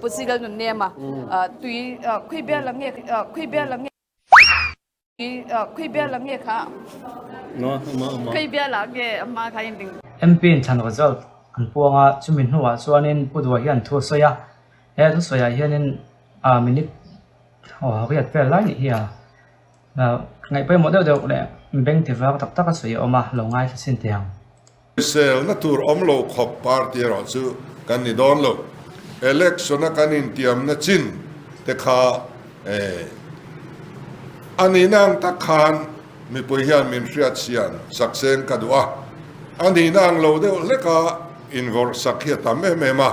pusigal nun niya ma tui khui bia lang ye khui bia lang khui bia lang ye kha no khui bia lang ye amma kha in ding MP chan result an puanga chumin hnuwa chuanin pudua hian thu soya he thu soya hianin minute riat vel lai ni hi ngai pe model deuh le beng ti vak tak tak a soi oma lo ngai sin tiang sel na tur omlo khop party ro chu kan ni don lo election kan in tiam na chin te kha ani nang ta khan mi po hian min riat sian saksen kadua ani nang lo de le ka invor sakhe tam me ma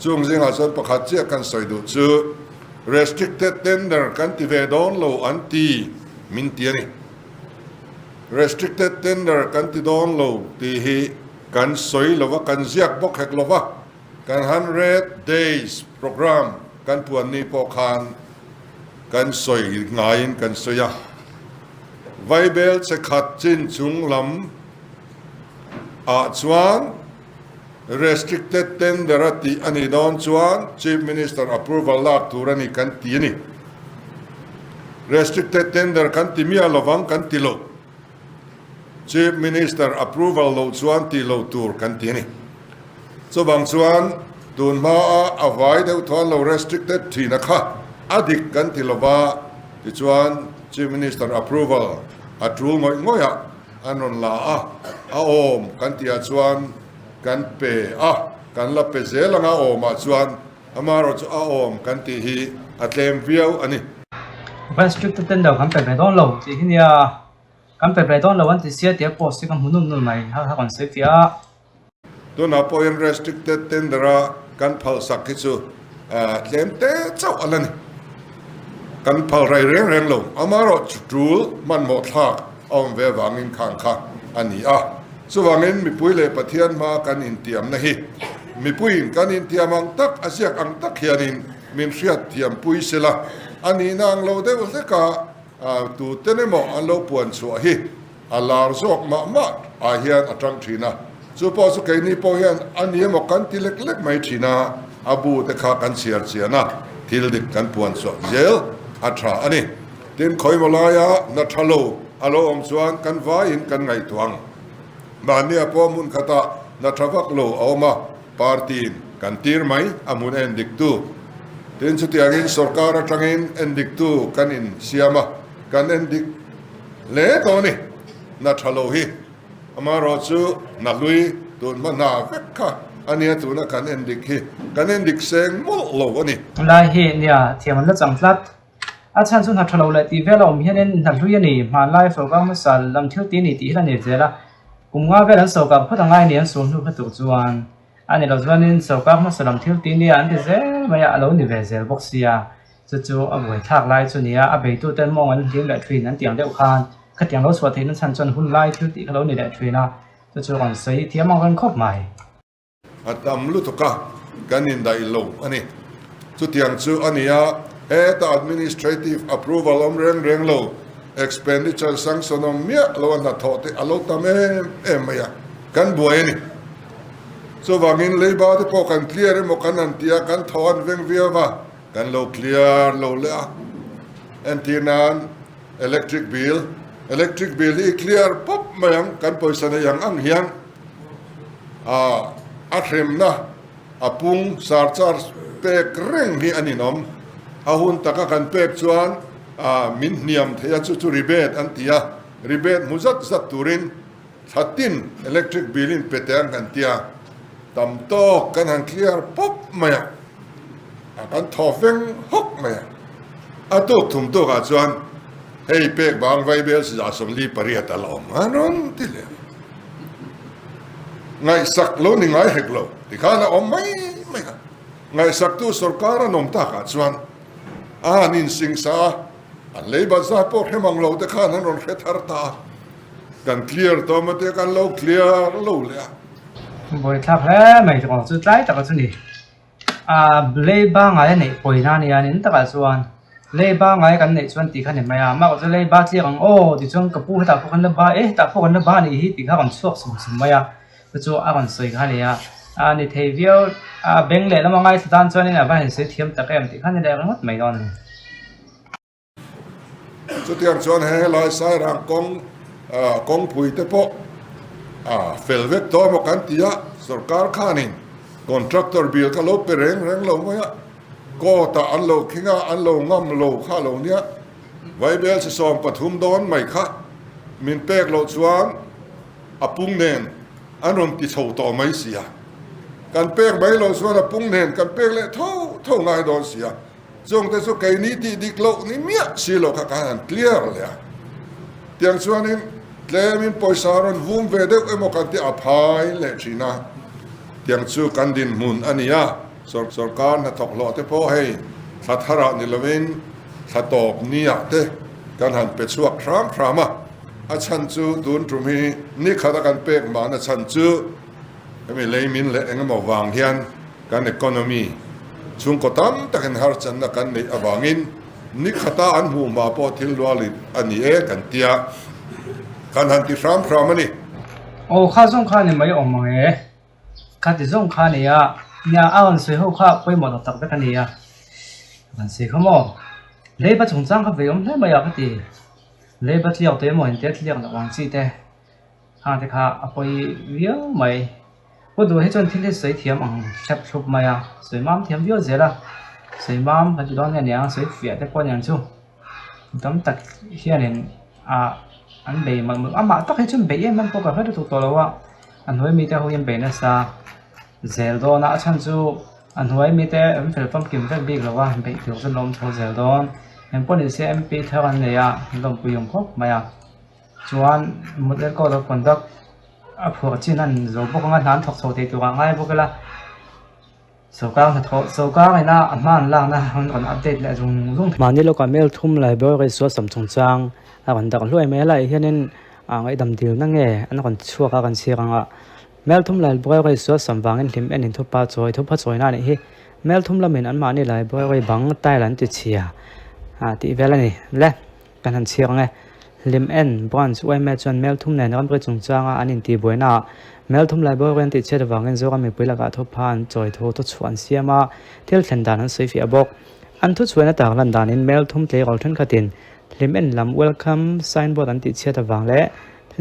chung jing a son pakhat che kan soi du chu restricted tender kan ti ve don lo anti min tiani restricted tender kan ti don lo ti hi kan soi lova kan ziak bok hek lova kan 100 days program kan puan ni po khan kan soi ngain kan soya vaibel che khat chin chung lam a chuan restricted tender ati ani don chuan chief minister approval lak turani kan ti ni restricted tender kan ti mia lovang kan ti lo chief minister approval lo chuan ti lo tur kan ti ni so bang chuan tun ma avai deu thon lo restricted thi na kha adik kan ti lova ti chuan chief minister approval atru ngoya anon la a om kan ti a chuan kan pe kan la pe zelanga om a chuan amaro chu a om kan ti hi atlem viau ani restricted tender kan pe don lo ti hinia kan pe don lo an ti sia ti post kan hunum nu mai ha kon se fia to na po in restricted tender kan phal sakhi chu tlem te chau alani kan phal rai reng lo amaro chutul man mo thak om ve wangin khang kha ani chuwangin mipui le pathian ma kan in tiam na hi mipuin kan in tiam ang tak asiak ang tak hianin min hriat tiam pui sela ani nang lo de le ka tu tenemo an lo puan chu hi alar zok ma a hian atang thina chu po su ke ni po hian ani mo kan ti lek lek mai thina abu te kha kan siar chiana thil dik kan puan chu zel atra ani tin khoi molaya na thalo alo om chuan kan vai in kan ngai tuang mania po mun khata na thavak lo awma partin kan tir mai amun endik tu tin chu tiangin sarkar atangin endik tu kan in siama kan endik le to ni na thalo hi amaro chu na lui tun mana vekha ania tu na kan endik hi kan endik seng mo lo ani lai hi nia thiam la changtlat a chan chu na thalo le ti velom hianin na lui ani ma lai fo ga ma sal lam thil ti ni ti la ni zela kumnga velan sawkar phatangai ni an som nu khatu chuan ani lo chuanin sawkar ma salam thil ti ni an ti zel maya alo ni ve zel boxia chu a boi thak lai chu nia a bei tu ten mong an hlim le thrin an tiang deuh khan khatiang lo chwa thein an chan chon hun lai thil ti khalo ni le thina chu kan sei thiamang kan khop mai atam lu to ka kan in dai lo ani chu tiang chu ania ta administrative approval om reng lo expenditure sanction om mia lo na thote alo tame emaya kan buai so wangin leiba te po kan clear mo kan antia kan thon veng viawa kan lo clear lo la antinan electric bill i clear pop mayang kan poisa na yang ang hiang athrem na apung sarchar pek reng hi aninom ahun taka kan pek chuan min niam thaya chu ribet antia ribet muzat zat turin thatin electric bill in petang antia tam to kan han clear pop maya kan thofeng hok maya ato thum to ga chuan hei pek bang vai bel sa som li pariat alom anon tile ngai sak lo ni ngai hek lo tikana om mai ngai sak tu sarkar anom ta ka chuan nin sing sa an leiba za po hemang lo te khan an ron khethar ta kan clear to mate kan lo clear lo le boi thak he mai chong chu tlai ta ka chu ni leiba ngai nei poina ni anin ta ka chuan leiba ngai kan nei chuan ti khan ni maya ma ko chu leiba chi ang ti chuan ka pu ta phu kan la ba ta phu kan la ba ni hi ti kha kan suak sum maya chu a kan soi kha ni นี่เทวิลเบงเล่แล้วมองไงสถานส่วนนี้นะว่าเห็นเสียเทียมตะแกมที่ขั้นนี้ได้ก็หมดไม่โดนจุดที่ชวนให้ลอยสายรางกองผุยเตปเฟลเวกตัวมกันที่สรการข้านินคอนทรัคเตอร์บิลก็ลบไปแรงลงไว้ก็แต่อันโลคิงอันโลงำโลข้าโลเนี้ยไว้เบลจะส่งปฐุมโดนไม่ค่ะมินเปกโลชวนอปุงเนนอันรมติโชต่อไม่เสียกันเปกไม่โลชวนอปุงเนนกันเปกเลยเท่าไงโดนเสียจงแต่สุกัยนี้ที่ดิกโลนี่เมียสิโลข้ากันเคลียร์เลยเตียงชวนนี้เลมินปอยสารนวุ่นเวเดกเอโมกันที่อภัยเลยจีน่าเตียงชูกันดินมุนอันนี้สรการนัทกหล่อเตพอให้สัทธานิลวินสัตอบนี้เตกันหันเป็ดสวกครามอาชันจูดูนตรงนี้นี่ข้าตะกันเป็กมาอาชันจูไม่เลยมินเลยเองมาวางเฮียนกันอีโคโนมีช่วงก็ตามตะกันหาจันนักันในอวางินนี่ข้าตาอันหูมาพอทิลวาลิอันนี้กันเตียกันหันที่ครามนี่โอ้ข้าส่งข้าเนี่ยไม่ออกมาข้าที่ส่งข้าเนี่ยเนี่ยเอาอันสวยหัวข้าไปหมดตักไปกันเนี่ยกันสิเขาบอกเลยบัดสงสารเขาไปเลยไม่อยากตีเลยบัดเลี้ยวตัวมันเด็ดเลี้ยงระวังสิเต้หาแต่ข้าเอาไปเลี้ยวไม่พอดูให้จนที่เล็กสวยเทียมอังชับชุบมาสวยมั่มเทียมเยอะเสียละสวยมั่มปัจจุบันเนี่ยสวยเฟียแต่ก่อนอย่างชูต้องตักเฮียเนี่ยอันเบย์มันมาต้องให้จนเบย์มันปกติเขาถูกตัวแล้วว่าอันหัวมีแต่หัวยังเบย์นะซาเซลโดนฉันจูอันหัวมีแต่เฟลฟัมกิมเฟลบิ๊กแล้วว่าเบย์ถึงจะล้มทัวเซลโดนเห็นพวกนี้เสียปีเท่ากันเลยล้มปุยงพกมาชวนมุดเล็กก็ต้องคนดักพวกที่นั่นเราพวกงานนั้นถกโซเตตัวง่ายพวกละสกางสกางไอ้น่ะอันมันล่างนะมันก่อนอัปเดตแล้วรุ่งมานี่เราก็เมลทุ่มเลยบ่อยๆสวดสมทรงจางอันดักรวยไม่อะไรเฮียนี่ไอ้ดำเดียวนั่งไงอันนั้นชั่วกันเสียงเมลทุ่มเลยบ่อยๆสวดสมวางเงินทิมเอ็นทุบป้าจอยนั่นนี่เมลทุ่มละเหม็นอันมานี่เลยบ่อยๆบังใต้หลังติดเชียที่เวลานี่แหละกันหันเชียงไงลิมเอ็นบอนส์ไว้แม่จนเมลทุ่มเนี่ยน้ำไปจงจางอันนี้ตีบวยน่ะเมลทุ่มเลยบ่อยๆติดเชียร์วางเงินโซ่กันมีปุ๋ยละกะทุบผ่านจอยทุบชวนเสียมาเที่ยวเส้นดานนั้นสวยฝีบอกอันทุบชวนนั่นต่างลันดานินเมลทุ่มเตะเอาทั้งขัดินลิมเอ็นลำ welcome sign board อันติดเชียร์วางและ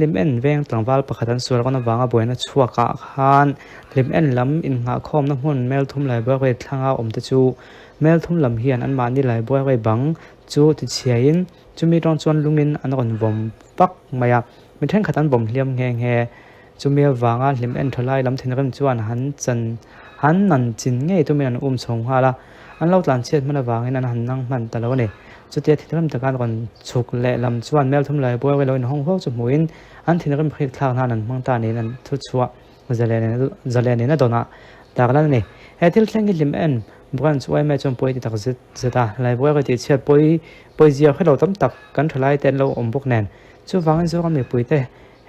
ลิมเอ็นเวงต่างวัลประคันส่วนกันวางบวยนั่นชัวกะขันลิมเอ็นลำอินหาคอมน้ำหุ่นเมลทุ่มเลยบ่อยๆทางเอาตะจูเมลทุ่มลำเฮียนอันมานี่เลยบ่อยๆบังจูติดเชียยินจูมีรองจวนลุงนินอันก่อนบ่มปักมามีแท่งขัดอันบ่มเลี้ยมแหงจูมีวางลิมเอ็นทลายลำเทนกันจวนหันนันจินไงตัวมีอันชงฮาละอันเราตลาดเชียดมันวางให้นันหันนั่งมันแต่แล้วเนี่ยจุดเดียที่เริ่มจากการก่อนฉุกเละลำจวนเมลทุ่มเลยบ่อยๆเราในห้องพวกจมูกอันที่นั่นเป็นคลางนั่นมังตานี่นั่นทุกชัวจะเล่นน่ะโดนแต่ก็นั่นนี่เฮติลแข่งกิลิมเอ็นบวนช่วยแม่จงป่วยที่ตักจะตาลายบ่อยก็ติดเชื้อป่วยเจียวให้เราต้องตักกันทลายเต้นเราพวกแน่นช่วยฟังให้ช่วยกันมีป่วยเต้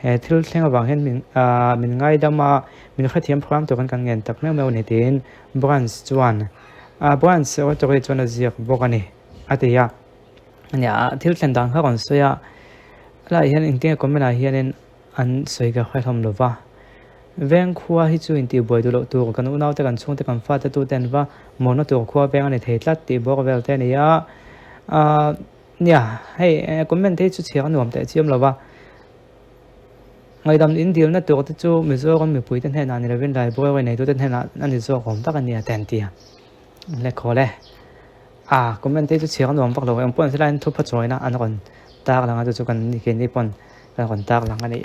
เฮติลแข่งฟังให้มินง่ายดำมามินแค่เทียมพร้อมตัวกันเงินตักแม่ในตีนบวนจวนบวนเสียว่าตัวจวนเจียบบอกกันนี่อาทิตย์เนี่ยทิลแข่งดังเขาก่อนเสียแล้วเห็นอินเดียก็ไม่ได้เห็นอันสวยกับใครทำหรือว่าเวงขัวที่จูอินตีบ่อยตัวกันอุณาวแต่กันช่วงแต่กันฟ้าแต่ตัวเต้นว่ามองตัวขัวเวงอันนี้เทลัดตีบอกเวลเต้นเนี่ยให้คอมเมนต์ที่จุดเชียงหนุ่มแต่เชื่อมหรือว่าไงดำอินเดียนั่นตัวที่จูมีส่วนกันมีปุ๋ยเต้นแทนนี่เราเป็นได้บ่อยไว้ในตัวเต้นแทนนั่นที่ส่วนของตะกันเนี่ยแทนตีเล็กขอเลยคอมเมนต์ที่จุดเชียงหนุ่มฟังเราเองปนสไลด์ทุบพัดจอยนะอันนั้นก่อนตากหลังจะจูกันนี่เขียนนี่ปนแล้วก่อนตากหลังอันนี้